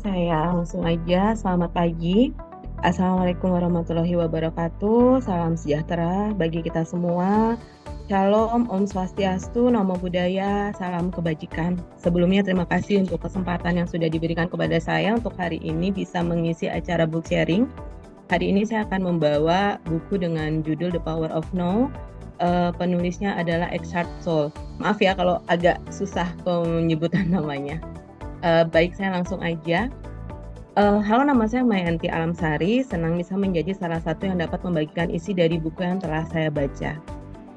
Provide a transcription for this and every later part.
saya langsung aja. Selamat pagi. Assalamualaikum warahmatullahi wabarakatuh. Salam sejahtera bagi kita semua. Shalom, Om Swastiastu, Namo Buddhaya, salam kebajikan. Sebelumnya terima kasih untuk kesempatan yang sudah diberikan kepada saya untuk hari ini bisa mengisi acara book sharing. Hari ini saya akan membawa buku dengan judul The Power of Now. Penulisnya adalah Eckhart Tolle. Maaf ya kalau agak susah penyebutan namanya. Baik, saya langsung aja. Halo, nama saya Mayanti Alamsari. Senang bisa menjadi salah satu yang dapat membagikan isi dari buku yang telah saya baca.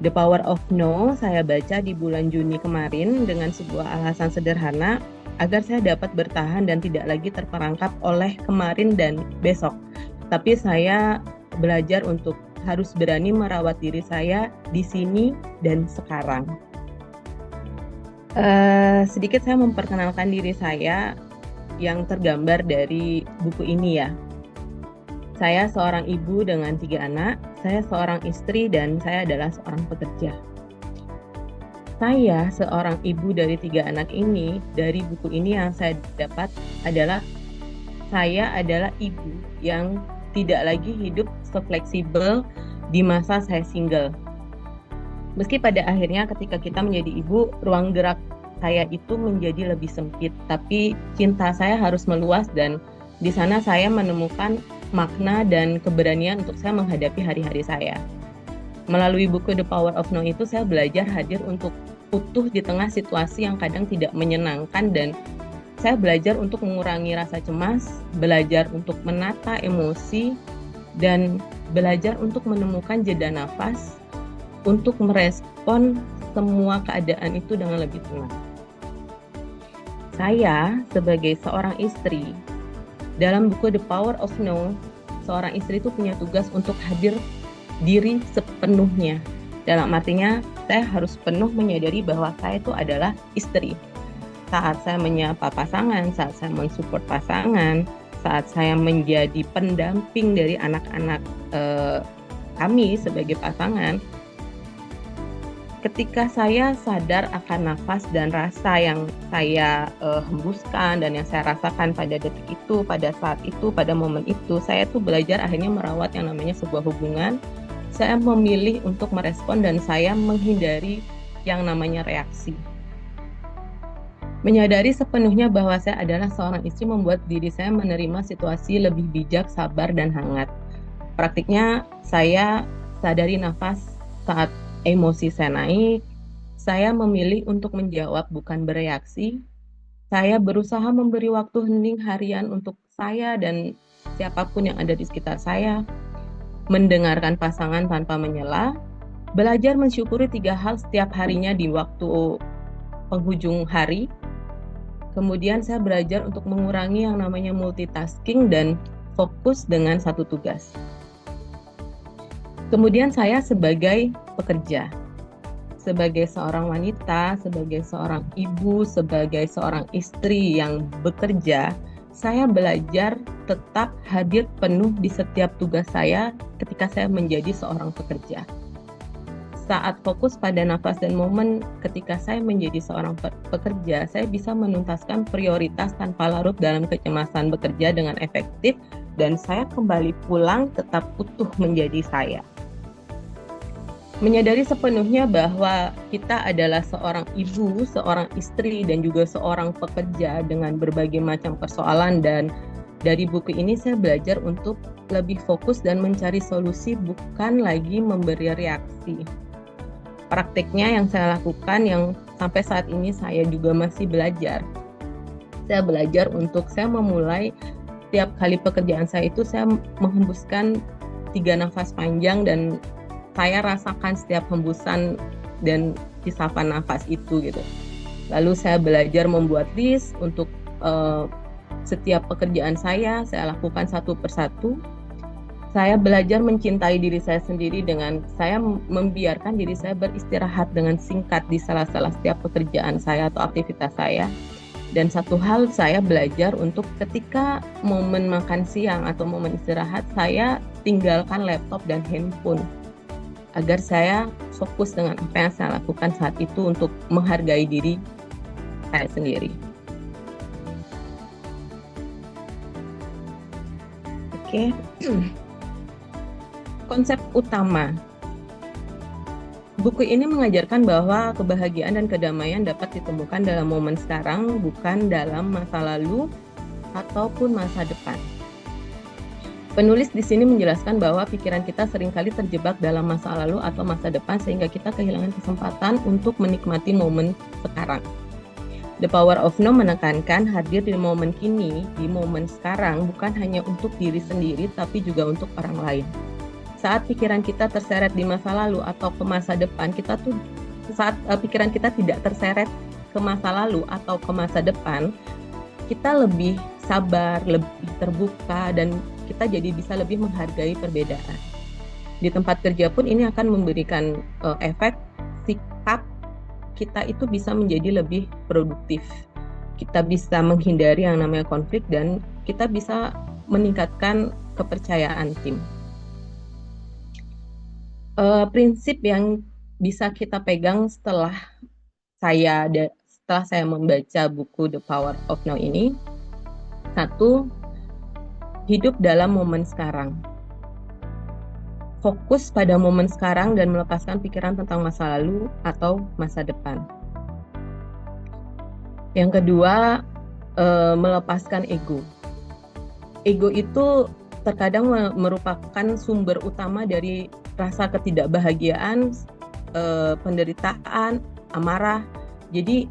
The Power of No saya baca di bulan Juni kemarin dengan sebuah alasan sederhana agar saya dapat bertahan dan tidak lagi terperangkap oleh kemarin dan besok. Tapi saya belajar untuk harus berani merawat diri saya di sini dan sekarang. Sedikit saya memperkenalkan diri saya yang tergambar dari buku ini ya. Saya seorang ibu dengan 3 anak, saya seorang istri dan saya adalah seorang pekerja. Saya seorang ibu dari 3 anak ini, dari buku ini yang saya dapat adalah saya adalah ibu yang tidak lagi hidup sefleksibel di masa saya single. Meski pada akhirnya ketika kita menjadi ibu, ruang gerak saya itu menjadi lebih sempit, tapi cinta saya harus meluas dan di sana saya menemukan makna dan keberanian untuk saya menghadapi hari-hari saya. Melalui buku The Power of Now itu saya belajar hadir untuk utuh di tengah situasi yang kadang tidak menyenangkan dan saya belajar untuk mengurangi rasa cemas, belajar untuk menata emosi, dan belajar untuk menemukan jeda nafas untuk merespon semua keadaan itu dengan lebih tenang. Saya sebagai seorang istri, dalam buku The Power of No, seorang istri itu punya tugas untuk hadir diri sepenuhnya. Dalam artinya, saya harus penuh menyadari bahwa saya itu adalah istri. Saat saya menyapa pasangan, saat saya mensupport pasangan, saat saya menjadi pendamping dari anak-anak kami sebagai pasangan, ketika saya sadar akan nafas dan rasa yang saya hembuskan dan yang saya rasakan pada detik itu, pada saat itu, pada momen itu, saya tuh belajar akhirnya merawat yang namanya sebuah hubungan. Saya memilih untuk merespon dan saya menghindari yang namanya reaksi. Menyadari sepenuhnya bahwa saya adalah seorang istri membuat diri saya menerima situasi lebih bijak, sabar, dan hangat. Praktiknya saya sadari nafas saat emosi saya naik, saya memilih untuk menjawab bukan bereaksi. Saya berusaha memberi waktu hening harian untuk saya dan siapapun yang ada di sekitar saya. Mendengarkan pasangan tanpa menyela. Belajar mensyukuri 3 hal setiap harinya di waktu penghujung hari. Kemudian saya belajar untuk mengurangi yang namanya multitasking dan fokus dengan satu tugas. Kemudian saya sebagai pekerja, sebagai seorang wanita, sebagai seorang ibu, sebagai seorang istri yang bekerja, saya belajar tetap hadir penuh di setiap tugas saya ketika saya menjadi seorang pekerja. Saat fokus pada nafas dan momen ketika saya menjadi seorang pekerja, saya bisa menuntaskan prioritas tanpa larut dalam kecemasan bekerja dengan efektif dan saya kembali pulang tetap utuh menjadi saya. Menyadari sepenuhnya bahwa kita adalah seorang ibu, seorang istri, dan juga seorang pekerja dengan berbagai macam persoalan dan dari buku ini saya belajar untuk lebih fokus dan mencari solusi bukan lagi memberi reaksi. Praktiknya yang saya lakukan yang sampai saat ini saya juga masih belajar. Saya belajar untuk saya memulai tiap kali pekerjaan saya itu saya menghembuskan 3 nafas panjang dan saya rasakan setiap hembusan dan isapan nafas itu gitu. Lalu saya belajar membuat list untuk setiap pekerjaan saya lakukan satu persatu. Saya belajar mencintai diri saya sendiri dengan saya membiarkan diri saya beristirahat dengan singkat di sela-sela setiap pekerjaan saya atau aktivitas saya. Dan satu hal saya belajar untuk ketika momen makan siang atau momen istirahat, saya tinggalkan laptop dan handphone. Agar saya fokus dengan apa yang saya lakukan saat itu untuk menghargai diri saya sendiri. Oke. Konsep utama buku ini mengajarkan bahwa kebahagiaan dan kedamaian dapat ditemukan dalam momen sekarang, bukan dalam masa lalu ataupun masa depan. Penulis di sini menjelaskan bahwa pikiran kita seringkali terjebak dalam masa lalu atau masa depan sehingga kita kehilangan kesempatan untuk menikmati momen sekarang. The Power of Now menekankan hadir di momen kini, di momen sekarang, bukan hanya untuk diri sendiri tapi juga untuk orang lain. Saat pikiran kita terseret di masa lalu atau ke masa depan, saat pikiran kita tidak terseret ke masa lalu atau ke masa depan, kita lebih sabar, lebih terbuka, dan kita jadi bisa lebih menghargai perbedaan. Di tempat kerja pun ini akan memberikan efek sikap kita itu bisa menjadi lebih produktif. Kita bisa menghindari yang namanya konflik dan kita bisa meningkatkan kepercayaan tim. Prinsip yang bisa kita pegang setelah saya membaca buku The Power of Now ini, 1, hidup dalam momen sekarang. Fokus pada momen sekarang dan melepaskan pikiran tentang masa lalu atau masa depan. Yang kedua, melepaskan ego. Ego itu terkadang merupakan sumber utama dari rasa ketidakbahagiaan, penderitaan, amarah. Jadi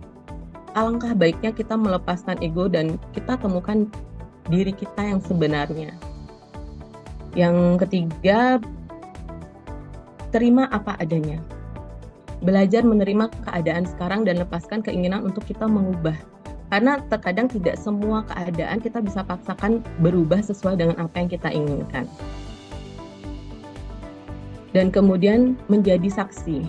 alangkah baiknya kita melepaskan ego dan kita temukan diri kita yang sebenarnya. Yang ketiga, terima apa adanya. Belajar menerima keadaan sekarang dan lepaskan keinginan untuk kita mengubah. Karena terkadang tidak semua keadaan kita bisa paksakan berubah sesuai dengan apa yang kita inginkan. Dan kemudian menjadi saksi.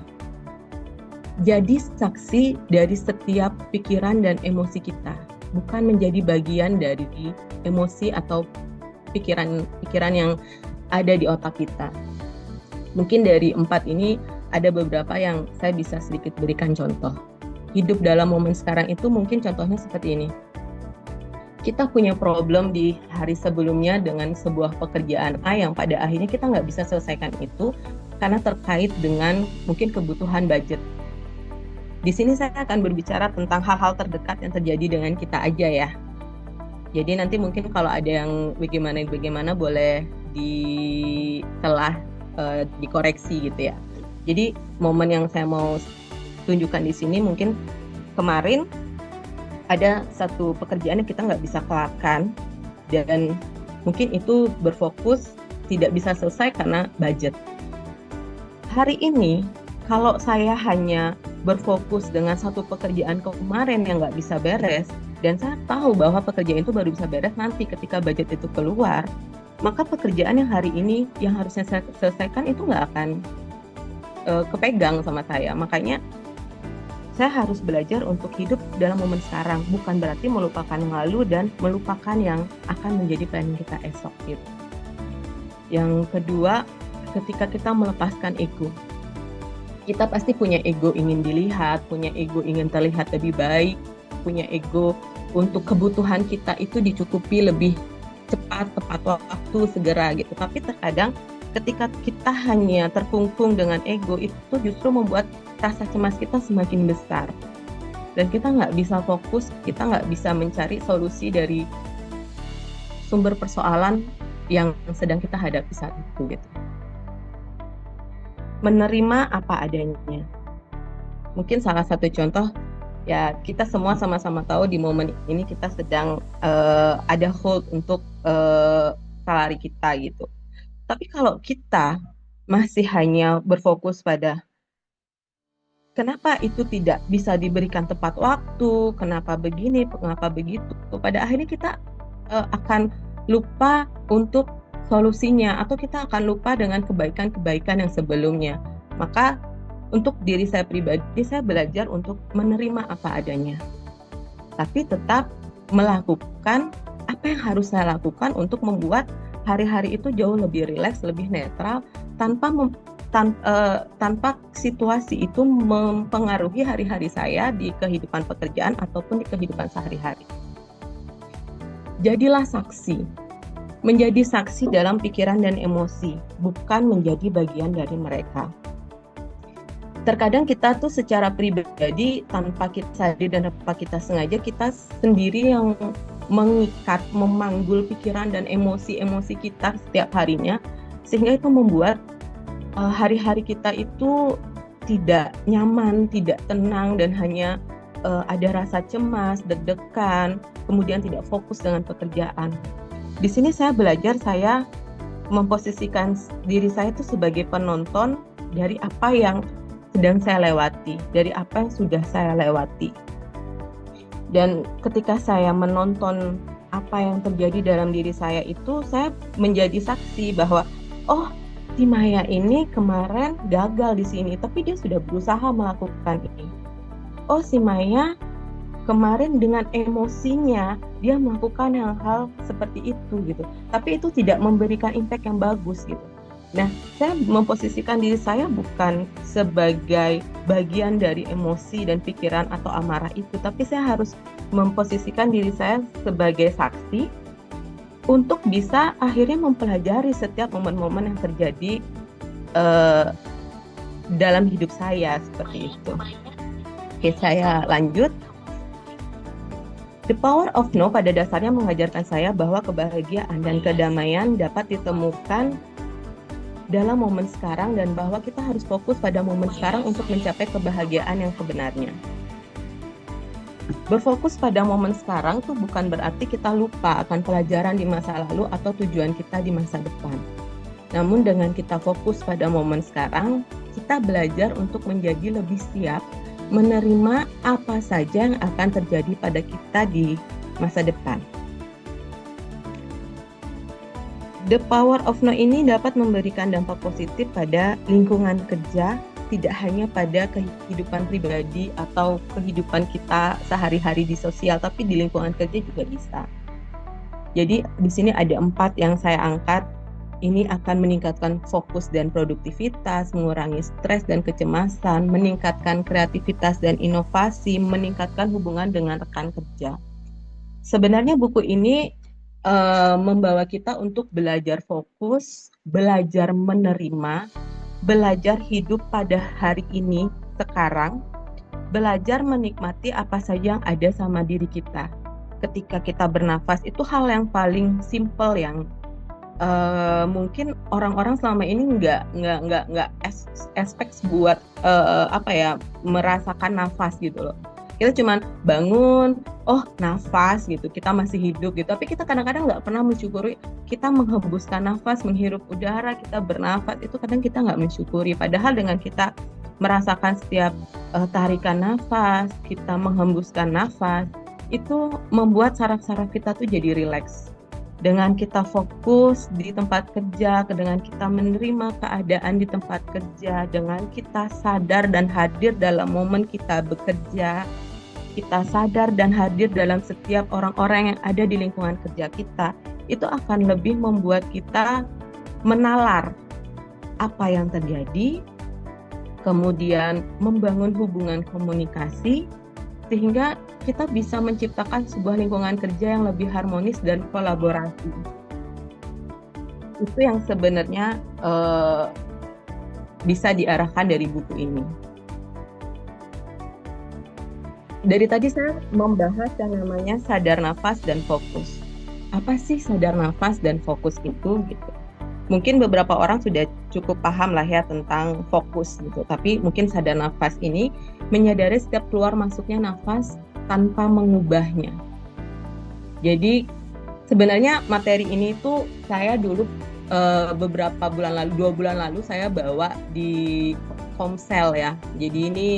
Jadi saksi dari setiap pikiran dan emosi kita, bukan menjadi bagian dari emosi atau pikiran yang ada di otak kita. Mungkin dari 4 ini ada beberapa yang saya bisa sedikit berikan contoh. Hidup dalam momen sekarang itu mungkin contohnya seperti ini. Kita punya problem di hari sebelumnya dengan sebuah pekerjaan A yang pada akhirnya kita nggak bisa selesaikan itu karena terkait dengan mungkin kebutuhan budget. Di sini saya akan berbicara tentang hal-hal terdekat yang terjadi dengan kita aja ya. Jadi nanti mungkin kalau ada yang bagaimana boleh dikoreksi gitu ya. Jadi momen yang saya mau tunjukkan di sini mungkin kemarin ada satu pekerjaan yang kita nggak bisa kelarkan dan mungkin itu berfokus tidak bisa selesai karena budget. Hari ini kalau saya hanya berfokus dengan satu pekerjaan kemarin yang nggak bisa beres dan saya tahu bahwa pekerjaan itu baru bisa beres nanti ketika budget itu keluar, maka pekerjaan yang hari ini yang harusnya saya selesaikan itu nggak akan kepegang sama saya. Makanya saya harus belajar untuk hidup dalam momen sekarang, bukan berarti melupakan yang lalu dan melupakan yang akan menjadi planning kita esok gitu. Yang kedua, ketika kita melepaskan ego. Kita pasti punya ego ingin dilihat, punya ego ingin terlihat lebih baik, punya ego untuk kebutuhan kita itu dicukupi lebih cepat, tepat waktu, segera gitu. Tapi terkadang ketika kita hanya terkungkung dengan ego itu justru membuat rasa cemas kita semakin besar dan kita nggak bisa fokus, kita nggak bisa mencari solusi dari sumber persoalan yang sedang kita hadapi saat itu gitu. Menerima apa adanya. Mungkin salah satu contoh ya, kita semua sama-sama tahu di momen ini kita sedang ada hold untuk salary kita gitu. Tapi kalau kita masih hanya berfokus pada kenapa itu tidak bisa diberikan tepat waktu, kenapa begini, kenapa begitu, pada akhirnya kita akan lupa untuk solusinya atau kita akan lupa dengan kebaikan-kebaikan yang sebelumnya. Maka untuk diri saya pribadi, saya belajar untuk menerima apa adanya. Tapi tetap melakukan apa yang harus saya lakukan untuk membuat hari-hari itu jauh lebih rileks, lebih netral, tanpa situasi itu mempengaruhi hari-hari saya di kehidupan pekerjaan ataupun di kehidupan sehari-hari. Jadilah saksi. menjadi saksi dalam pikiran dan emosi, bukan menjadi bagian dari mereka. Terkadang kita tuh secara pribadi tanpa kita sadar dan tanpa kita sengaja, kita sendiri yang mengikat, memanggul pikiran dan emosi-emosi kita setiap harinya, sehingga itu membuat hari-hari kita itu tidak nyaman, tidak tenang, dan hanya ada rasa cemas, deg-degan, kemudian tidak fokus dengan pekerjaan. Di sini saya belajar, saya memposisikan diri saya itu sebagai penonton dari apa yang sedang saya lewati, dari apa yang sudah saya lewati. Dan ketika saya menonton apa yang terjadi dalam diri saya itu, saya menjadi saksi bahwa, oh, si Maya ini kemarin gagal di sini, tapi dia sudah berusaha melakukan ini. Oh, si Maya kemarin dengan emosinya dia melakukan hal-hal seperti itu gitu, tapi itu tidak memberikan impact yang bagus gitu. Nah, saya memposisikan diri saya bukan sebagai bagian dari emosi dan pikiran atau amarah itu, tapi saya harus memposisikan diri saya sebagai saksi untuk bisa akhirnya mempelajari setiap momen-momen yang terjadi dalam hidup saya, seperti itu. Oke, saya lanjut. The Power of No pada dasarnya mengajarkan saya bahwa kebahagiaan dan kedamaian dapat ditemukan dalam momen sekarang, dan bahwa kita harus fokus pada momen sekarang untuk mencapai kebahagiaan yang sebenarnya. Berfokus pada momen sekarang tuh bukan berarti kita lupa akan pelajaran di masa lalu atau tujuan kita di masa depan. Namun dengan kita fokus pada momen sekarang, kita belajar untuk menjadi lebih siap menerima apa saja yang akan terjadi pada kita di masa depan. The Power of No ini dapat memberikan dampak positif pada lingkungan kerja, tidak hanya pada kehidupan pribadi atau kehidupan kita sehari-hari di sosial, tapi di lingkungan kerja juga bisa. Jadi di sini ada 4 yang saya angkat. Ini akan meningkatkan fokus dan produktivitas, mengurangi stres dan kecemasan, meningkatkan kreativitas dan inovasi, meningkatkan hubungan dengan rekan kerja. Sebenarnya buku ini membawa kita untuk belajar fokus, belajar menerima, belajar hidup pada hari ini, sekarang, belajar menikmati apa saja yang ada sama diri kita. Ketika kita bernafas, itu hal yang paling simple yang mungkin orang-orang selama ini nggak expect buat merasakan nafas gitu loh. Kita cuma bangun, oh nafas gitu, kita masih hidup gitu. Tapi kita kadang-kadang nggak pernah mensyukuri, kita menghembuskan nafas, menghirup udara, kita bernafas, itu kadang kita nggak mensyukuri. Padahal dengan kita merasakan setiap tarikan nafas, kita menghembuskan nafas, itu membuat saraf-saraf kita tuh jadi rileks. Dengan kita fokus di tempat kerja, dengan kita menerima keadaan di tempat kerja, dengan kita sadar dan hadir dalam momen kita bekerja, kita sadar dan hadir dalam setiap orang-orang yang ada di lingkungan kerja kita, itu akan lebih membuat kita menalar apa yang terjadi, kemudian membangun hubungan komunikasi, sehingga kita bisa menciptakan sebuah lingkungan kerja yang lebih harmonis dan kolaborasi. Itu yang sebenarnya bisa diarahkan dari buku ini. Dari tadi saya membahas yang namanya sadar nafas dan fokus. Apa sih sadar nafas dan fokus itu gitu? Mungkin beberapa orang sudah cukup paham lah ya tentang fokus gitu. Tapi mungkin sadar nafas ini menyadari setiap keluar masuknya nafas tanpa mengubahnya. Jadi sebenarnya materi ini tuh saya dulu beberapa bulan lalu, 2 bulan lalu saya bawa di Komsel ya. Jadi ini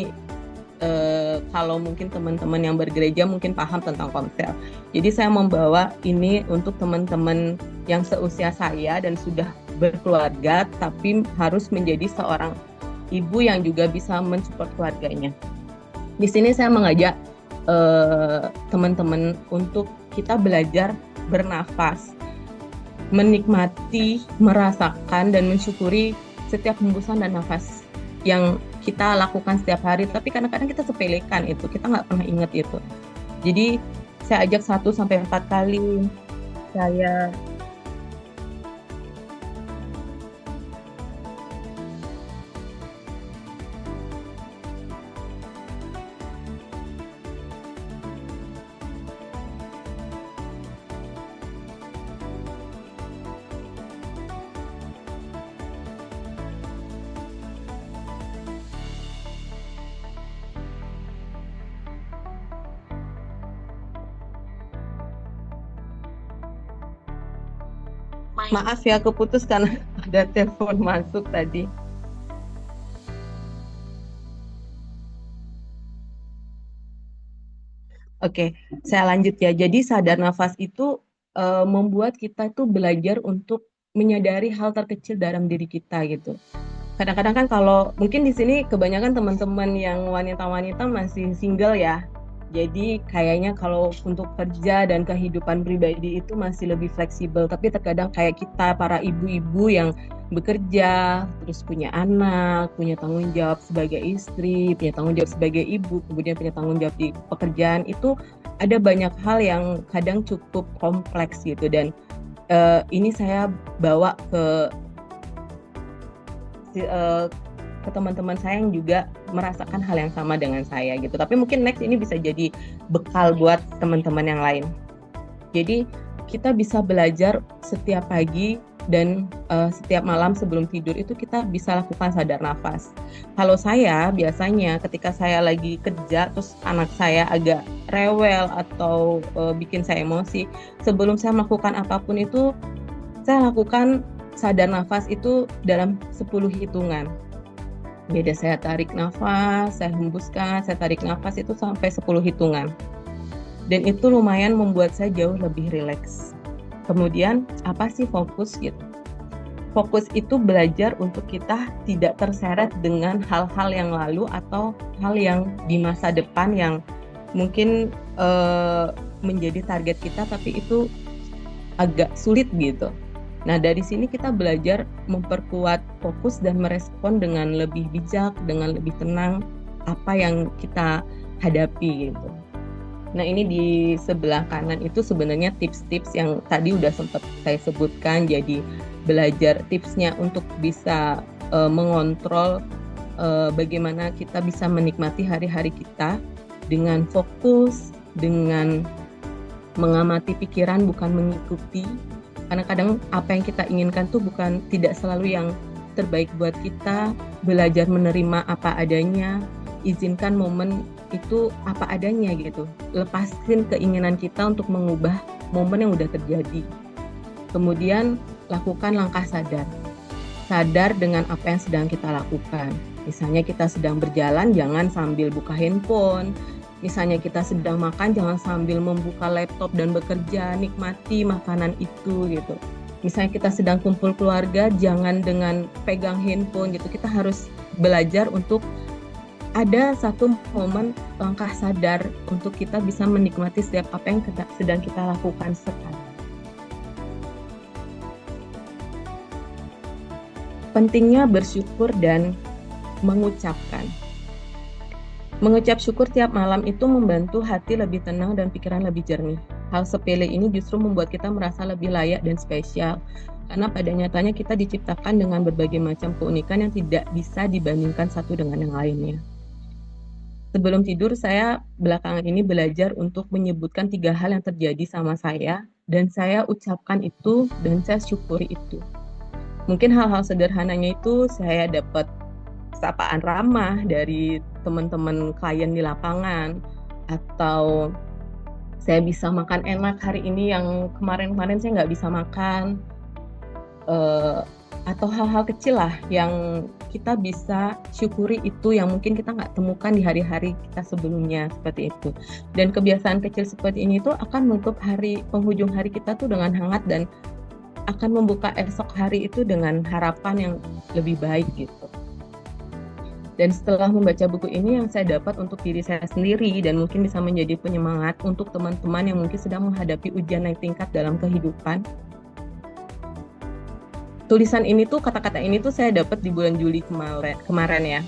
kalau mungkin teman-teman yang bergereja mungkin paham tentang Komsel. Jadi saya membawa ini untuk teman-teman yang seusia saya dan sudah berkeluarga, tapi harus menjadi seorang ibu yang juga bisa mensupport keluarganya. Di sini saya mengajak teman-teman untuk kita belajar bernafas, menikmati, merasakan, dan mensyukuri setiap hembusan dan nafas yang kita lakukan setiap hari, tapi kadang-kadang kita sepelekan itu, kita nggak pernah ingat itu. Jadi saya ajak 1-4 kali saya Maaf ya, keputus karena ada telepon masuk tadi. Oke, saya lanjut ya. Jadi sadar nafas itu membuat kita itu belajar untuk menyadari hal terkecil dalam diri kita gitu. Kadang-kadang kan kalau mungkin di sini kebanyakan teman-teman yang wanita-wanita masih single ya. Jadi kayaknya kalau untuk kerja dan kehidupan pribadi itu masih lebih fleksibel. Tapi terkadang kayak kita para ibu-ibu yang bekerja, terus punya anak, punya tanggung jawab sebagai istri, punya tanggung jawab sebagai ibu, kemudian punya tanggung jawab di pekerjaan, itu ada banyak hal yang kadang cukup kompleks gitu. Dan ini saya bawa ke teman-teman saya yang juga merasakan hal yang sama dengan saya gitu. Tapi mungkin next ini bisa jadi bekal buat teman-teman yang lain. Jadi kita bisa belajar setiap pagi dan setiap malam sebelum tidur itu kita bisa lakukan sadar nafas. Kalau saya biasanya ketika saya lagi kerja terus anak saya agak rewel atau bikin saya emosi, sebelum saya melakukan apapun itu saya lakukan sadar nafas itu dalam 10 hitungan. Jadi saya tarik nafas, saya hembuskan, saya tarik nafas itu sampai 10 hitungan. Dan itu lumayan membuat saya jauh lebih rileks. Kemudian apa sih fokus gitu? Fokus itu belajar untuk kita tidak terseret dengan hal-hal yang lalu atau hal yang di masa depan yang mungkin menjadi target kita tapi itu agak sulit gitu. Nah, dari sini kita belajar memperkuat fokus dan merespon dengan lebih bijak, dengan lebih tenang apa yang kita hadapi gitu. Nah, ini di sebelah kanan itu sebenarnya tips-tips yang tadi udah sempat saya sebutkan. Jadi belajar tipsnya untuk bisa mengontrol bagaimana kita bisa menikmati hari-hari kita dengan fokus, dengan mengamati pikiran bukan mengikuti. Karena kadang apa yang kita inginkan tuh bukan tidak selalu yang terbaik buat kita. Belajar menerima apa adanya, izinkan momen itu apa adanya gitu. Lepasin keinginan kita untuk mengubah momen yang udah terjadi. Kemudian lakukan langkah sadar. Sadar dengan apa yang sedang kita lakukan. Misalnya kita sedang berjalan, jangan sambil buka handphone. Misalnya kita sedang makan, jangan sambil membuka laptop dan bekerja, nikmati makanan itu gitu. Misalnya kita sedang kumpul keluarga, jangan dengan pegang handphone gitu. Kita harus belajar untuk ada satu momen langkah sadar untuk kita bisa menikmati setiap apa yang sedang kita lakukan sekarang. Pentingnya bersyukur dan mengucapkan. Mengucap syukur tiap malam itu membantu hati lebih tenang dan pikiran lebih jernih. Hal sepele ini justru membuat kita merasa lebih layak dan spesial. Karena pada nyatanya kita diciptakan dengan berbagai macam keunikan yang tidak bisa dibandingkan satu dengan yang lainnya. Sebelum tidur, saya belakangan ini belajar untuk menyebutkan 3 hal yang terjadi sama saya, dan saya ucapkan itu dan saya syukuri itu. Mungkin hal-hal sederhananya itu saya dapat sapaan ramah dari teman-teman klien di lapangan, atau saya bisa makan enak hari ini yang kemarin-kemarin saya nggak bisa makan, atau hal-hal kecil lah yang kita bisa syukuri itu yang mungkin kita nggak temukan di hari-hari kita sebelumnya seperti itu. Dan kebiasaan kecil seperti ini tuh akan menutup penghujung hari kita tuh dengan hangat dan akan membuka esok hari itu dengan harapan yang lebih baik gitu. Dan setelah membaca buku ini yang saya dapat untuk diri saya sendiri dan mungkin bisa menjadi penyemangat untuk teman-teman yang mungkin sedang menghadapi ujian naik tingkat dalam kehidupan. Tulisan ini tuh, kata-kata ini tuh saya dapat di bulan Juli kemarin ya.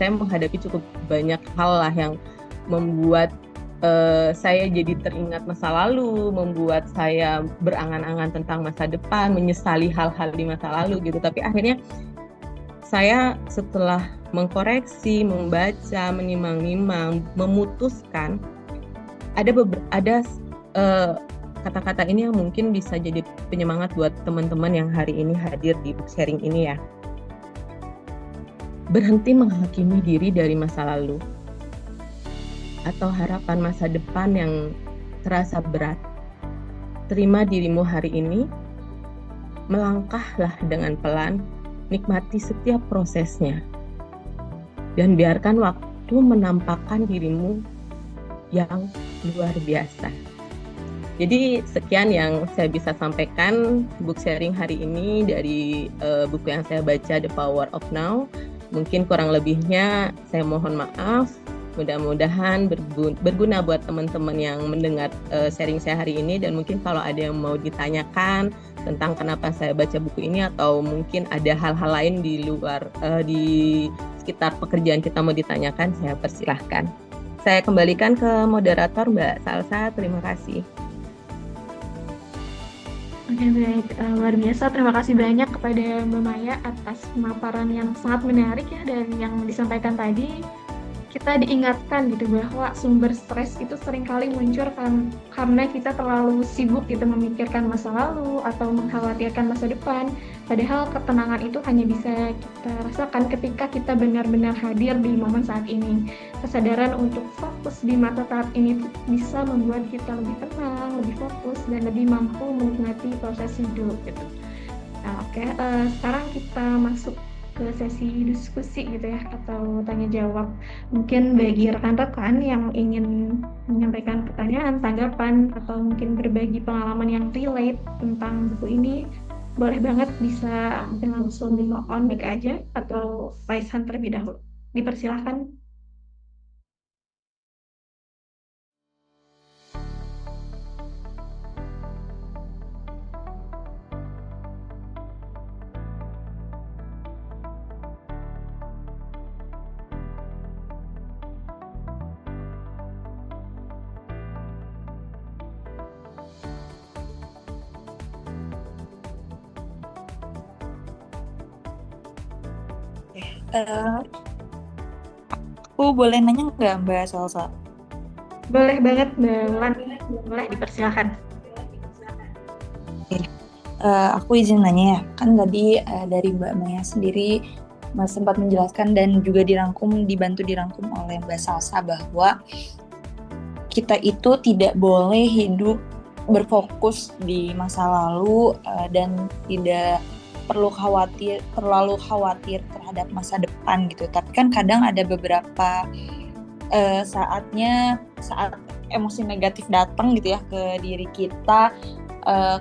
Saya menghadapi cukup banyak hal lah yang membuat saya jadi teringat masa lalu, membuat saya berangan-angan tentang masa depan, menyesali hal-hal di masa lalu gitu. Tapi akhirnya saya setelah mengkoreksi, membaca, menimang-nimang, memutuskan ada kata-kata ini yang mungkin bisa jadi penyemangat buat teman-teman yang hari ini hadir di book sharing ini ya. Berhenti menghakimi diri dari masa lalu atau harapan masa depan yang terasa berat. Terima dirimu hari ini, melangkahlah dengan pelan, nikmati setiap prosesnya, dan biarkan waktu menampakkan dirimu yang luar biasa. Jadi sekian yang saya bisa sampaikan book sharing hari ini dari buku yang saya baca, The Power of Now. Mungkin kurang lebihnya saya mohon maaf. Mudah-mudahan berguna buat teman-teman yang mendengar sharing saya hari ini, dan mungkin kalau ada yang mau ditanyakan tentang kenapa saya baca buku ini atau mungkin ada hal-hal lain di luar di sekitar pekerjaan kita mau ditanyakan, saya persilahkan. Saya kembalikan ke moderator Mbak Salsa. Terima kasih. Oke, baik. Luar biasa. Terima kasih banyak kepada Mbak Maya atas pemaparan yang sangat menarik ya, dan yang disampaikan tadi. Kita diingatkan gitu bahwa sumber stres itu seringkali muncul karena kita terlalu sibuk gitu memikirkan masa lalu atau mengkhawatirkan masa depan. Padahal ketenangan itu hanya bisa kita rasakan ketika kita benar-benar hadir di momen saat ini. Kesadaran untuk fokus di masa saat ini bisa membuat kita lebih tenang, lebih fokus, dan lebih mampu menikmati proses hidup gitu. Nah, oke. Sekarang kita masuk ke sesi diskusi gitu ya, atau tanya jawab. Mungkin bagi rekan-rekan yang ingin menyampaikan pertanyaan, tanggapan, atau mungkin berbagi pengalaman yang relate tentang buku ini, boleh banget bisa mungkin langsung on mic aja atau raise hand terlebih dahulu. Dipersilahkan. Eh, aku boleh nanya nggak Mbak Salsa? Boleh banget, Mbak Wulan. Boleh dipersilahkan. Aku izin nanya ya, kan tadi dari Mbak Maya sendiri sempat menjelaskan dan juga dibantu dirangkum oleh Mbak Salsa bahwa kita itu tidak boleh hidup berfokus di masa lalu dan tidak terlalu khawatir terhadap masa depan gitu. Tapi kan kadang ada beberapa saat emosi negatif datang gitu ya ke diri kita,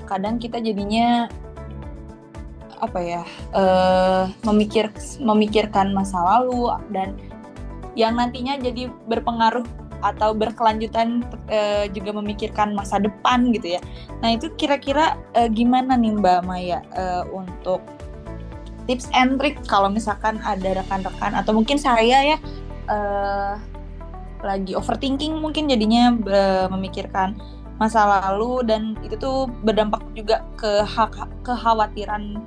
kadang kita jadinya memikirkan masa lalu dan yang nantinya jadi berpengaruh atau berkelanjutan juga memikirkan masa depan gitu ya. Nah itu kira-kira gimana nih Mbak Maya untuk tips and trick kalau misalkan ada rekan-rekan atau mungkin saya ya lagi overthinking mungkin jadinya memikirkan masa lalu, dan itu tuh berdampak juga ke kekhawatiran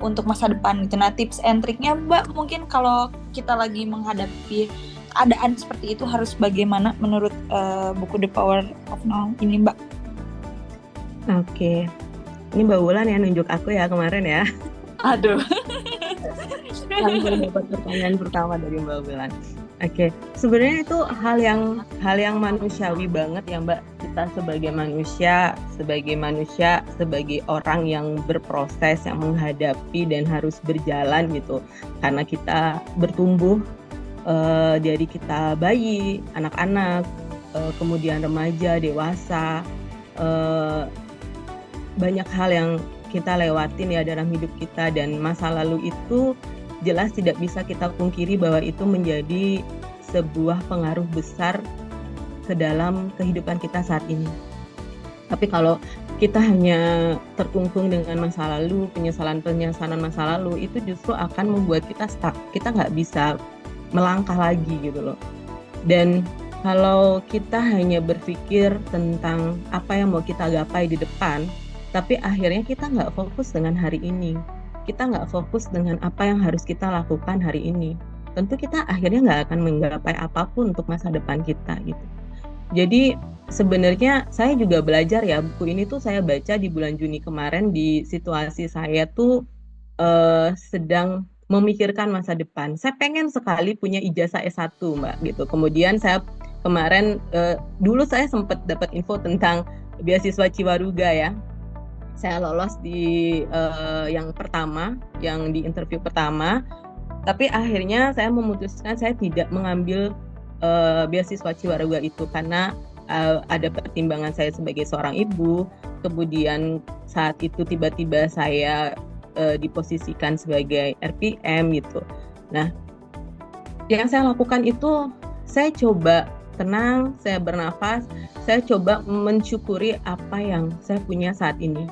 untuk masa depan gitu. Nah tips and triknya Mbak, mungkin kalau kita lagi menghadapi keadaan seperti itu harus bagaimana menurut buku The Power of Now ini Mbak? Oke, ini Mbak Wulan ya nunjuk aku ya kemarin ya. Aduh. Langsung dapat pertanyaan pertama dari Mbak Wulan. Oke, sebenarnya itu hal yang manusiawi banget ya Mbak. Kita sebagai manusia, sebagai orang yang berproses, yang menghadapi dan harus berjalan gitu. Karena kita bertumbuh dari kita bayi, anak-anak, kemudian remaja, dewasa, banyak hal yang kita lewatin ya dalam hidup kita, dan masa lalu itu jelas tidak bisa kita pungkiri bahwa itu menjadi sebuah pengaruh besar ke dalam kehidupan kita saat ini. Tapi kalau kita hanya terkungkung dengan masa lalu, penyesalan masa lalu, itu justru akan membuat kita stuck. Kita nggak bisa melangkah lagi gitu loh. Dan kalau kita hanya berpikir tentang apa yang mau kita gapai di depan, tapi akhirnya kita nggak fokus dengan hari ini, kita nggak fokus dengan apa yang harus kita lakukan hari ini, tentu kita akhirnya nggak akan menggapai apapun untuk masa depan kita gitu. Jadi sebenarnya saya juga belajar ya, buku ini tuh saya baca di bulan Juni kemarin di situasi saya tuh sedang memikirkan masa depan. Saya pengen sekali punya ijazah S1 Mbak gitu. Kemudian saya kemarin dulu saya sempat dapat info tentang beasiswa Ciwaruga ya. Saya lolos di yang pertama, yang di interview pertama, tapi akhirnya saya memutuskan saya tidak mengambil beasiswa Ciwaruga itu karena ada pertimbangan saya sebagai seorang ibu, kemudian saat itu tiba-tiba saya diposisikan sebagai RPM gitu. Nah, yang saya lakukan itu saya coba tenang, saya bernafas, saya coba mensyukuri apa yang saya punya saat ini.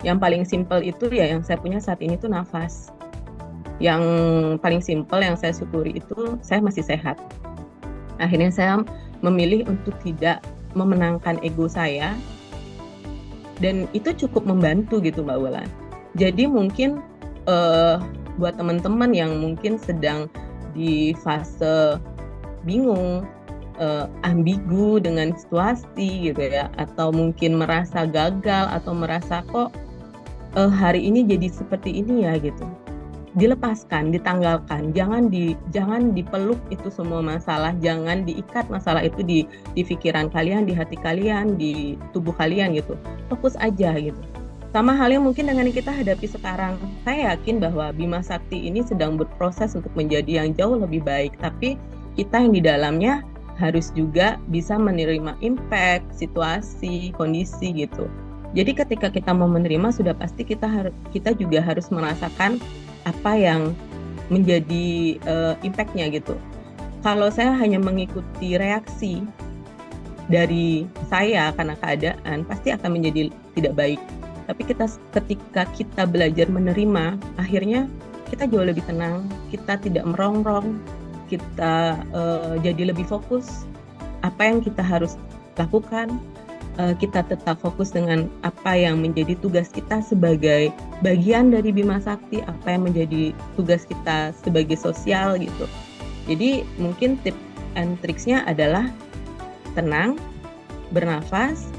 Yang paling simpel itu ya yang saya punya saat ini itu nafas. Yang paling simpel yang saya syukuri itu saya masih sehat. Akhirnya saya memilih untuk tidak memenangkan ego saya, dan itu cukup membantu gitu Mbak Wulan. Jadi mungkin buat teman-teman yang mungkin sedang di fase bingung, ambigu dengan situasi gitu ya, atau mungkin merasa gagal atau merasa kok hari ini jadi seperti ini ya gitu. Dilepaskan, ditanggalkan, jangan dipeluk itu semua masalah, jangan diikat masalah itu di pikiran kalian, di hati kalian, di tubuh kalian gitu. Fokus aja gitu. Sama halnya mungkin dengan yang kita hadapi sekarang. Saya yakin bahwa Bima Sakti ini sedang berproses untuk menjadi yang jauh lebih baik, tapi kita yang di dalamnya harus juga bisa menerima impact, situasi, kondisi gitu. Jadi ketika kita mau menerima, sudah pasti kita juga harus merasakan apa yang menjadi impact-nya gitu. Kalau saya hanya mengikuti reaksi dari saya karena keadaan, pasti akan menjadi tidak baik. Tapi ketika kita belajar menerima, akhirnya kita jauh lebih tenang, kita tidak merongrong, kita jadi lebih fokus apa yang kita harus lakukan. Kita tetap fokus dengan apa yang menjadi tugas kita sebagai bagian dari Bima Sakti, apa yang menjadi tugas kita sebagai sosial gitu. Jadi mungkin tips and tricksnya adalah tenang, bernafas,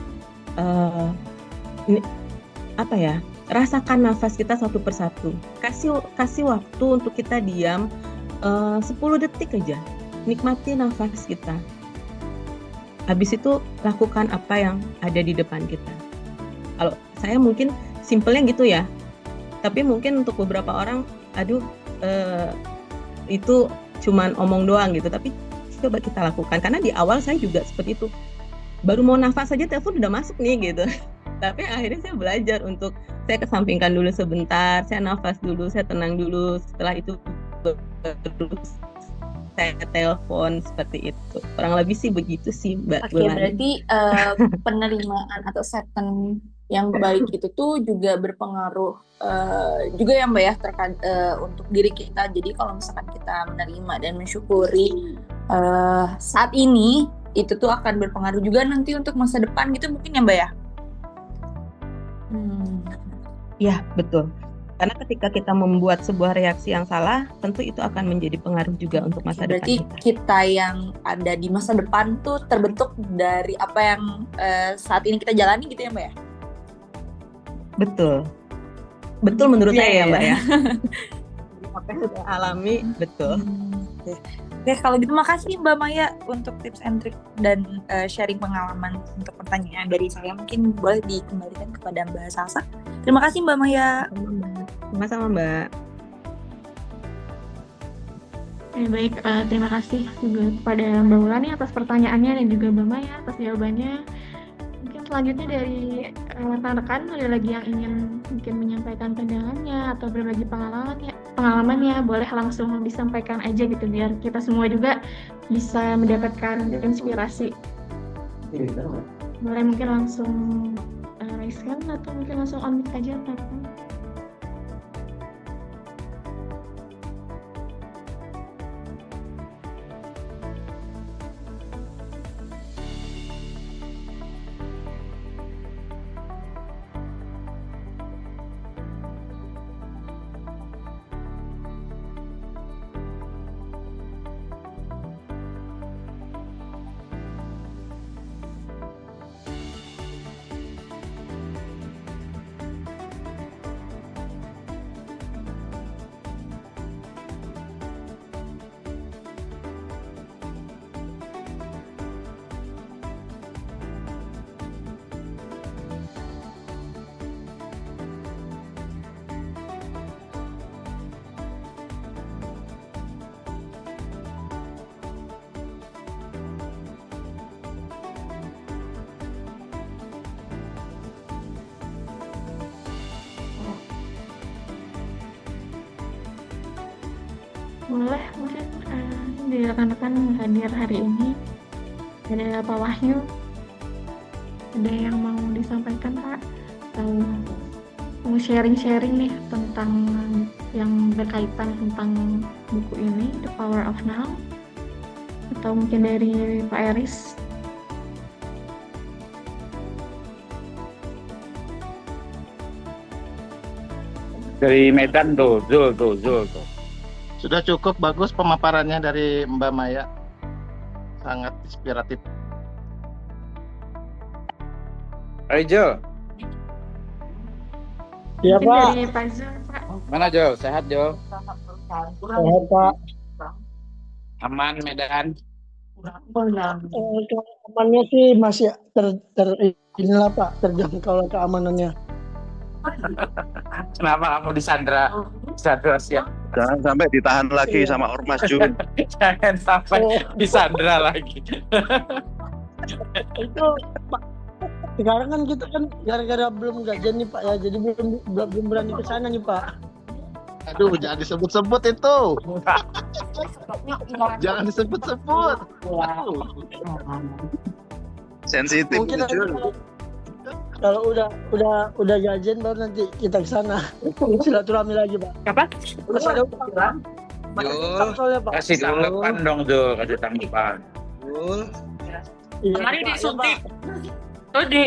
rasakan nafas kita satu persatu. Kasih waktu untuk kita diam 10 detik aja. Nikmati nafas kita. Habis itu lakukan apa yang ada di depan kita. Kalau saya mungkin simpelnya gitu ya. Tapi mungkin untuk beberapa orang, itu cuman omong doang gitu. Tapi coba kita lakukan. Karena di awal saya juga seperti itu. Baru mau nafas saja telepon udah masuk nih gitu. Tapi akhirnya saya belajar untuk saya kesampingkan dulu sebentar, saya nafas dulu, saya tenang dulu. Setelah itu terus saya telepon seperti itu. Kurang lebih sih begitu sih Mbak Oke, berarti penerimaan atau acceptance yang baik itu tuh juga berpengaruh juga ya Mbak ya terkait untuk diri kita. Jadi kalau misalkan kita menerima dan mensyukuri saat ini, itu tuh akan berpengaruh juga nanti untuk masa depan gitu mungkin ya Mbak ya? Ya, betul. Karena ketika kita membuat sebuah reaksi yang salah, tentu itu akan menjadi pengaruh juga untuk masa depan kita. Berarti kita yang ada di masa depan tuh terbentuk dari apa yang saat ini kita jalani gitu ya Mbak ya? Betul. Betul menurut saya ya Mbak ya. Apa yang sudah alami, betul. Oke, kalau gitu makasih Mbak Maya untuk tips and trick dan sharing pengalaman untuk pertanyaan dari saya. Mungkin boleh dikembalikan kepada Mbak Salsa. Terima kasih Mbak Maya. Sama-sama Mbak. Baik, terima kasih juga kepada Mbak Wulani atas pertanyaannya dan juga Mbak Maya atas jawabannya. Mungkin selanjutnya dari rekan-rekan ada lagi yang ingin mungkin menyampaikan pandangannya atau berbagi pengalamannya, boleh langsung disampaikan aja gitu biar kita semua juga bisa mendapatkan inspirasi. Boleh mungkin langsung raise hand atau mungkin langsung on mic aja teman-teman. Boleh mungkin di rekan-rekan hadir hari ini. Ada Pak Wahyu, ada yang mau disampaikan Pak? Atau mau sharing-sharing nih tentang yang berkaitan tentang buku ini, The Power of Now? Atau mungkin dari Pak Eris? Dari Medan tuh, Zul tuh. Sudah cukup bagus pemaparannya dari Mbak Maya. Sangat inspiratif. Ayo Zul, Iya Mungkin Pak, dari Pak Zul, Pak. mana Zul? Sehat Zul? sehat Pak. Aman Medan? Keamanannya sih masih inilah Pak, terjangkau keamanannya. Kenapa kamu disandra? Disandra siap. Jangan sampai ditahan lagi Iya. sama Ormas Jun. Jangan sampai Oh. disandra lagi. Itu Pak, sekarang kan kita kan gara-gara belum gajian nih Pak ya, jadi belum berani ke sana nih Pak. Aduh, jangan disebut-sebut itu. Jangan disebut-sebut. Sensitif Mungkin nanti Jun. kalau udah gajian baru nanti kita ke sana. Silaturahmi lagi Pak. Apa? Masih ada utang. Masih ada utang soalnya Pak. Kasih tanggapan dong Zul, kasih tanggapan. Iya, Kemarin Pak, disuntik. ya, Pak. Tadi.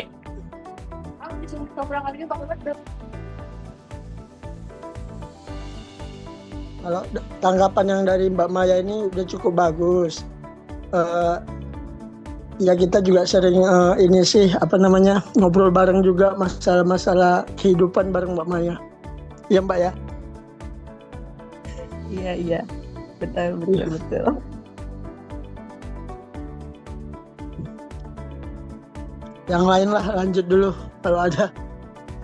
Kalau tanggapan yang dari Mbak Maya ini udah cukup bagus. Ya kita juga sering ini sih ngobrol bareng juga masalah-masalah kehidupan bareng Mbak Maya. Iya Mbak ya. Iya, betul. Yang lain lah lanjut dulu kalau ada.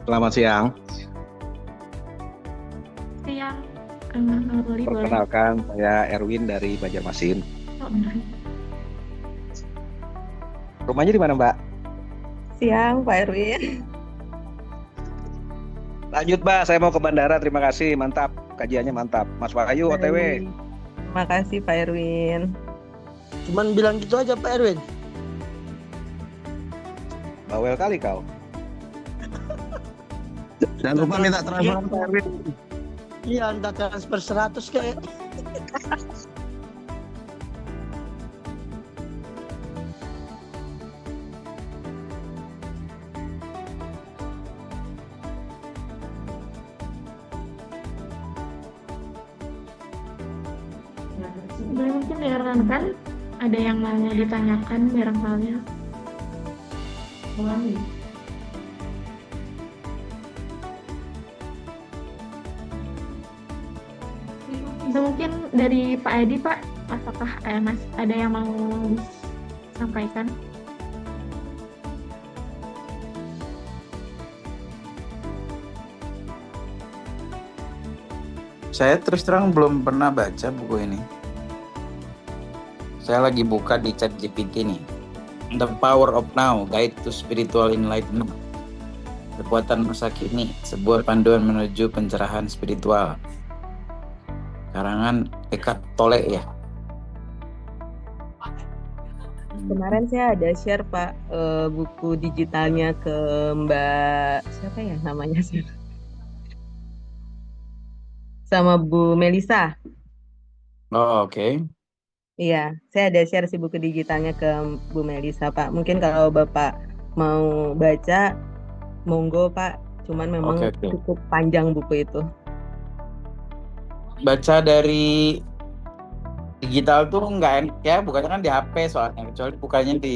Selamat siang. Siang, boleh. Perkenalkan, saya Erwin dari Banjarmasin. Oh, Rumahnya di mana, Mbak? Siang Pak Erwin. Lanjut, Mbak. Saya mau ke bandara. Terima kasih. Mantap. Kajiannya mantap. Mas Wahyu, OTW. Terima kasih Pak Erwin. Cuman bilang gitu aja Pak Erwin. Bawel kali kau. Jangan lupa minta transfer Pak Erwin. Iya, entah transfer 100 kayak. Mungkin ya rekan-rekan ada yang mau ditanyakan barangkali. Mungkin dari Pak Edi Pak, apakah Mas ada yang mau disampaikan? Saya terus terang belum pernah baca buku ini. Saya lagi buka di ChatGPT nih. The Power of Now, Guide to Spiritual Enlightenment. Kekuatan masa kini, sebuah panduan menuju pencerahan spiritual. Karangan Eckhart Tolle ya. Kemarin saya ada share Pak buku digitalnya ke Mbak siapa ya namanya sih? Sama Bu Melisa. Oh, oke. Iya, saya ada share si buku digitalnya ke Bu Melisa Pak. Mungkin kalau Bapak mau baca, monggo Pak. Cuman memang Oke. cukup panjang buku itu. Baca dari digital tuh nggak enak ya, bukannya kan di HP soalnya, kecuali bukannya di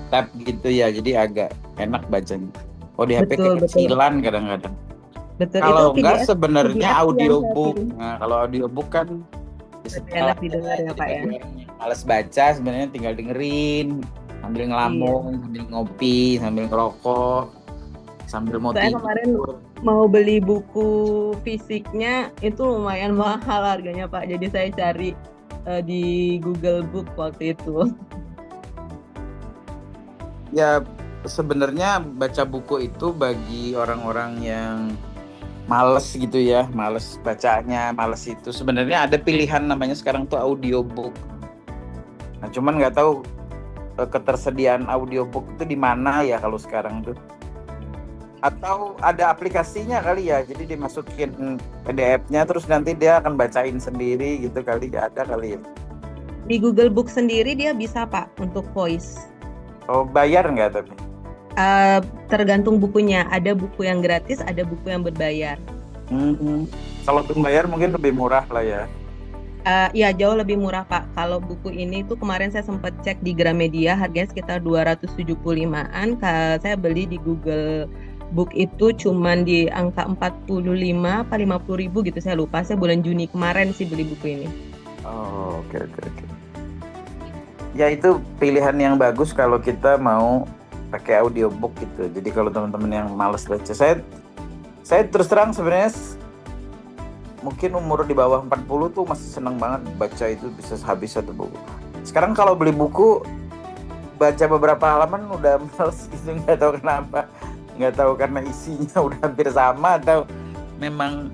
tab gitu ya, jadi agak enak bacanya. Oh di HP Betul. kekecilan kadang-kadang. Betul, Kalau itu enggak PDF sebenarnya PDF yang audiobook. saya pilih. Nah, kalau audiobook kan Lebih enak didengar ya Pak ya. Males baca sebenarnya tinggal dengerin sambil ngelamun, sambil ngopi, sambil ngerokok, sambil mau Saya tidur. kemarin mau beli buku fisiknya itu lumayan mahal harganya Pak. Jadi saya cari di Google Book waktu itu. Ya sebenarnya baca buku itu bagi orang-orang yang males gitu ya, males bacanya, males itu. Sebenarnya ada pilihan namanya sekarang tuh audiobook. Nah, cuman nggak tahu ketersediaan audiobook itu di mana ya kalau sekarang tuh. Atau ada aplikasinya kali ya, jadi dimasukin PDF-nya terus nanti dia akan bacain sendiri gitu kali, ada kali ya. Di Google Book sendiri dia bisa Pak untuk voice. Oh, bayar nggak tapi? Tergantung bukunya, ada buku yang gratis, ada buku yang berbayar. Kalau berbayar mungkin lebih murah lah ya. Ya jauh lebih murah Pak. Kalau buku ini tuh kemarin saya sempat cek di Gramedia harganya sekitar 275-an. Saya beli di Google Book itu cuman di angka 45 apa 50 ribu gitu, saya lupa. Saya bulan Juni kemarin sih beli buku ini. Oh, oke. Ya itu pilihan yang bagus kalau kita mau pakai audiobook gitu. Jadi kalau teman-teman yang malas baca, saya terus terang sebenarnya mungkin umur di bawah 40 tuh masih seneng banget baca, itu bisa habis satu buku. Sekarang kalau beli buku baca beberapa halaman udah males gitu, nggak tahu kenapa, nggak tahu karena isinya udah hampir sama atau memang.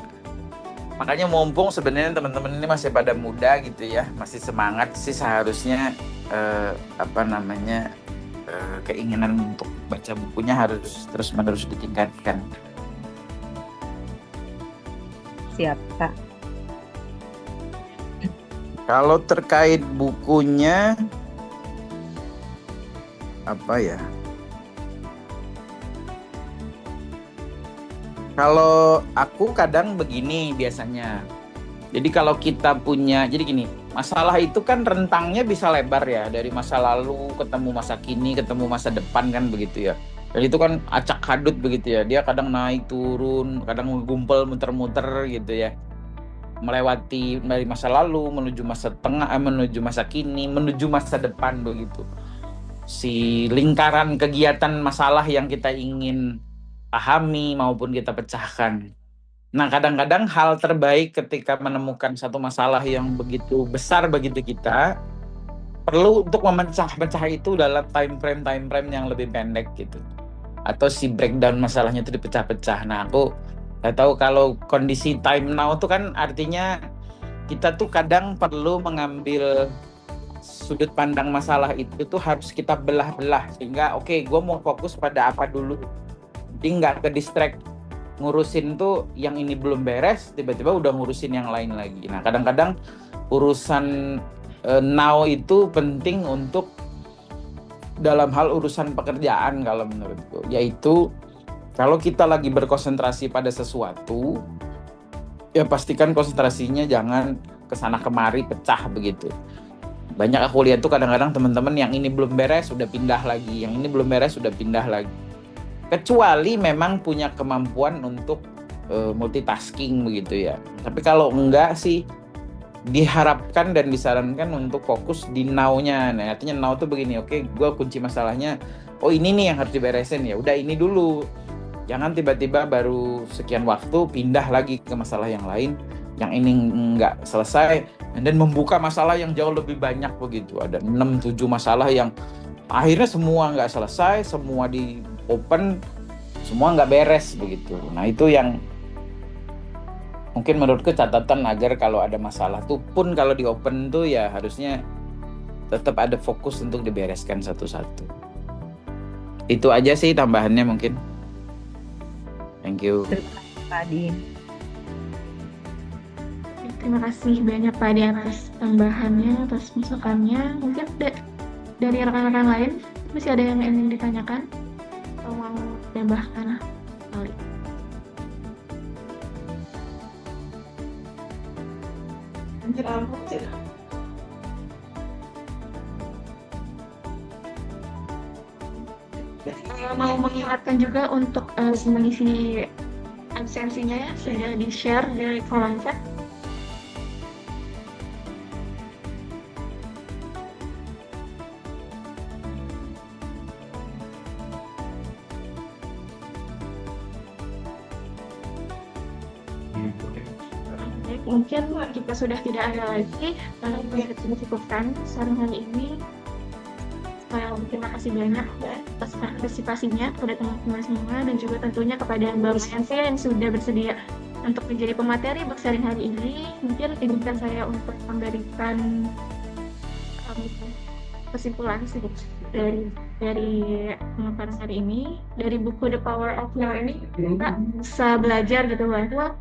Makanya mumpung sebenarnya teman-teman ini masih pada muda gitu ya, masih semangat sih seharusnya keinginan untuk baca bukunya harus terus-menerus ditingkatkan. Siap Kak. Kalau terkait bukunya apa ya? Kalau aku kadang begini biasanya. Jadi kalau kita punya, jadi gini, masalah itu kan rentangnya bisa lebar ya, dari masa lalu ketemu masa kini, ketemu masa depan kan begitu ya. Dan itu kan acak hadut begitu ya, dia kadang naik turun, kadang ngumpul muter-muter gitu ya. Melewati dari masa lalu menuju masa tengah, menuju masa kini, menuju masa depan begitu. Si lingkaran kegiatan masalah yang kita ingin pahami maupun kita pecahkan. Nah, kadang-kadang hal terbaik ketika menemukan satu masalah yang begitu besar begitu kita, perlu untuk memecah-pecah itu dalam time frame yang lebih pendek gitu. Atau si breakdown masalahnya itu dipecah-pecah. Nah, saya tahu kalau kondisi time now itu kan artinya kita tuh kadang perlu mengambil sudut pandang masalah itu tuh harus kita belah-belah sehingga gue mau fokus pada apa dulu. Jadi nggak ke distract ngurusin tuh yang ini belum beres, tiba-tiba udah ngurusin yang lain lagi. Nah, kadang-kadang urusan now itu penting untuk dalam hal urusan pekerjaan kalau menurutku, yaitu kalau kita lagi berkonsentrasi pada sesuatu, ya pastikan konsentrasinya jangan kesana kemari pecah begitu. Banyak aku lihat tuh kadang-kadang teman-teman yang ini belum beres sudah pindah lagi, yang ini belum beres sudah pindah lagi. Kecuali memang punya kemampuan untuk multitasking begitu ya. Tapi kalau enggak sih diharapkan dan disarankan untuk fokus di now-nya. Nah, artinya now tuh begini, gue kunci masalahnya, ini nih yang harus diberesin, ya udah ini dulu. Jangan tiba-tiba baru sekian waktu pindah lagi ke masalah yang lain, yang ini enggak selesai, dan membuka masalah yang jauh lebih banyak begitu. Ada 6-7 masalah yang akhirnya semua enggak selesai, semua di open, semua nggak beres begitu. Nah, itu yang mungkin menurutku catatan agar kalau ada masalah tuh pun kalau di open tuh ya harusnya tetap ada fokus untuk dibereskan satu-satu. Itu aja sih tambahannya mungkin. Thank you. Terima kasih Pak Adi. Terima kasih banyak Pak Adi atas tambahannya, atas masukannya. Mungkin dari rekan-rekan lain masih ada yang ingin ditanyakan? Atau mau tambahkan kali? Mau mengingatkan juga untuk mengisi absensinya ya, sudah di-share di kolom chat. Mungkin jika sudah tidak ada lagi, kita cukupkan sharing hari ini. Terima kasih banyak atas partisipasinya kepada teman-teman semua dan juga tentunya kepada Mbak Mayanti yang sudah bersedia untuk menjadi pemateri book sharing hari ini, mungkin izinkan saya untuk memberikan kesimpulan sih dari pemaparan hari ini. Dari buku The Power of Now ini kita bisa belajar gitu bahwa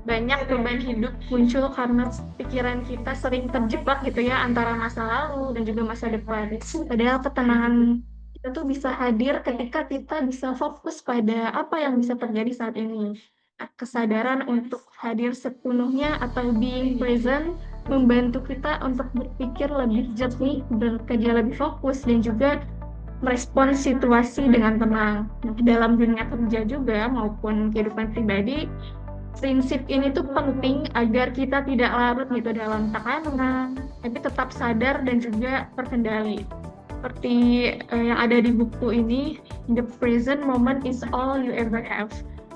banyak beban hidup muncul karena pikiran kita sering terjebak gitu ya antara masa lalu dan juga masa depan. Padahal ketenangan kita tuh bisa hadir ketika kita bisa fokus pada apa yang bisa terjadi saat ini. Kesadaran untuk hadir sepenuhnya atau being present membantu kita untuk berpikir lebih jernih, bekerja lebih fokus, dan juga merespons situasi dengan tenang. Nah, dalam dunia kerja juga maupun kehidupan pribadi, prinsip ini tuh penting agar kita tidak larut gitu dalam tekanan, tapi tetap sadar dan juga terkendali. Seperti yang ada di buku ini, the present moment is all you ever have.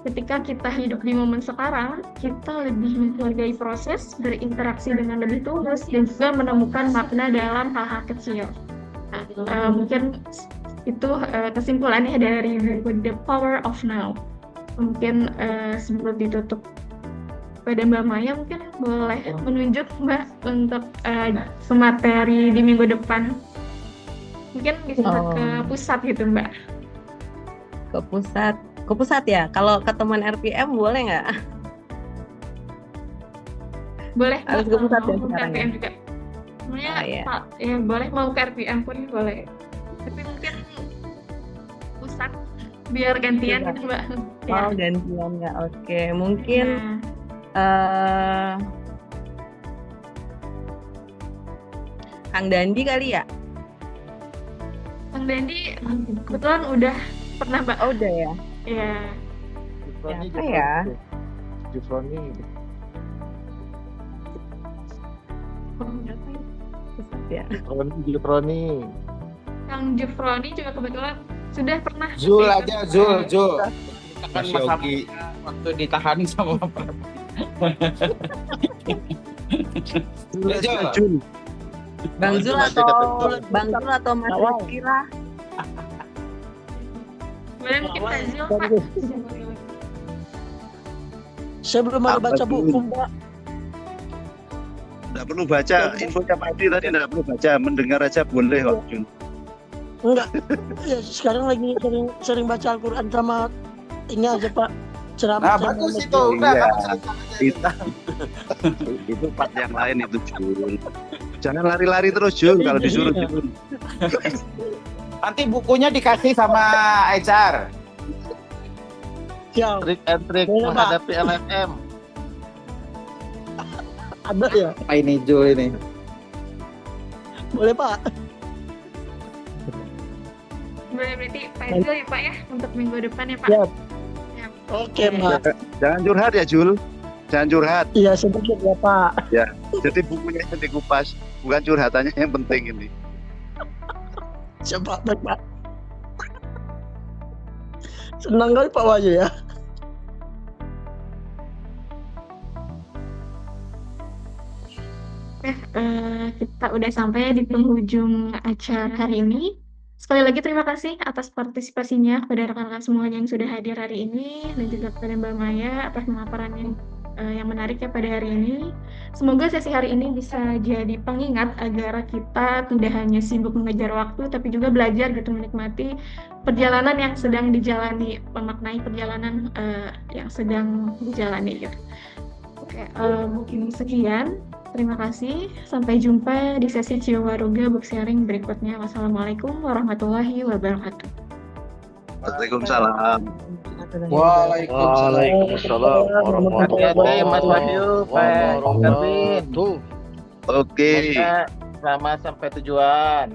Ketika kita hidup di momen sekarang, kita lebih menghargai proses, berinteraksi dengan lebih tulus, dan juga menemukan makna dalam hal-hal kecil. Mungkin itu kesimpulannya dari buku The Power of Now. Mungkin sebelum ditutup, pada Mbak Maya mungkin boleh menunjuk Mbak untuk pemateri di minggu depan. Mungkin bisa ke pusat gitu Mbak. Ke pusat ya. Kalau ke teman RPM boleh nggak? Boleh. Harus ke pusat ya ke sekarang RPM ya? juga. Sebenarnya iya. ya boleh, mau ke RPM pun boleh. Tapi mungkin pusat biar gantian gitu Mbak. Oh gantian ya. Oke, mungkin Kang Dandi kali ya. Kang Dandi kebetulan udah pernah Mbak. Oh udah ya. Iya. Siapa ya? Jufroni. Pusat ya. Jufroni. Kang Jufroni juga kebetulan sudah pernah. Zul aja, Zul. Kan Mas masalah Yogi. waktu ditahani sama Bapak. Jul. Bang Zul atau Mas Rizky lah. Boleh mungkin Pak Zul, Pak. Saya belum ada baca buku, Mbak. Tidak perlu baca, infonya pasti tadi tidak perlu baca, mendengar aja boleh kok, Jun. Enggak. Ya, sekarang lagi sering baca Al-Quran sama ini aja Pak. Ceramah. Nah, bagus itu. Udah, Iya. kamu cerita aja. Itu part yang lain itu, Jun. Jangan lari-lari terus, Jun, kalau disuruh, Jun. Nanti bukunya dikasih sama HR. Ya, Trik and trik Boleh, Pak. menghadapi LFM. ada ya. Apa ini Jul ini? Boleh Pak. Boleh berarti Pak Zul ya Pak ya untuk minggu depan ya Pak. Ya. Ya. Oke Mbak. Jangan curhat ya, Jul. Jangan curhat. Iya sedikit ya Pak. Jadi bukunya yang dikupas, bukan curhatannya yang penting ini. Siapa Pak? Senang kali Pak Wahyu ya. Kita udah sampai di penghujung acara hari ini. Sekali lagi terima kasih atas partisipasinya kepada rekan-rekan semuanya yang sudah hadir hari ini, dan juga kepada Mbak Maya atas pemaparan yang menarik ya pada hari ini. Semoga sesi hari ini bisa jadi pengingat agar kita tidak hanya sibuk mengejar waktu, tapi juga belajar gitu menikmati perjalanan yang sedang dijalani, memaknai perjalanan yang sedang dijalani gitu. Oke, mungkin sekian. Terima kasih. Sampai jumpa di sesi Ciawaruga Book Sharing berikutnya. Wassalamualaikum warahmatullahi wabarakatuh. Waalaikumsalam. Waalaikumsalam warahmatullahi Mas Wahyu, Pak Erwin. Oke. Semoga selamat sampai tujuan.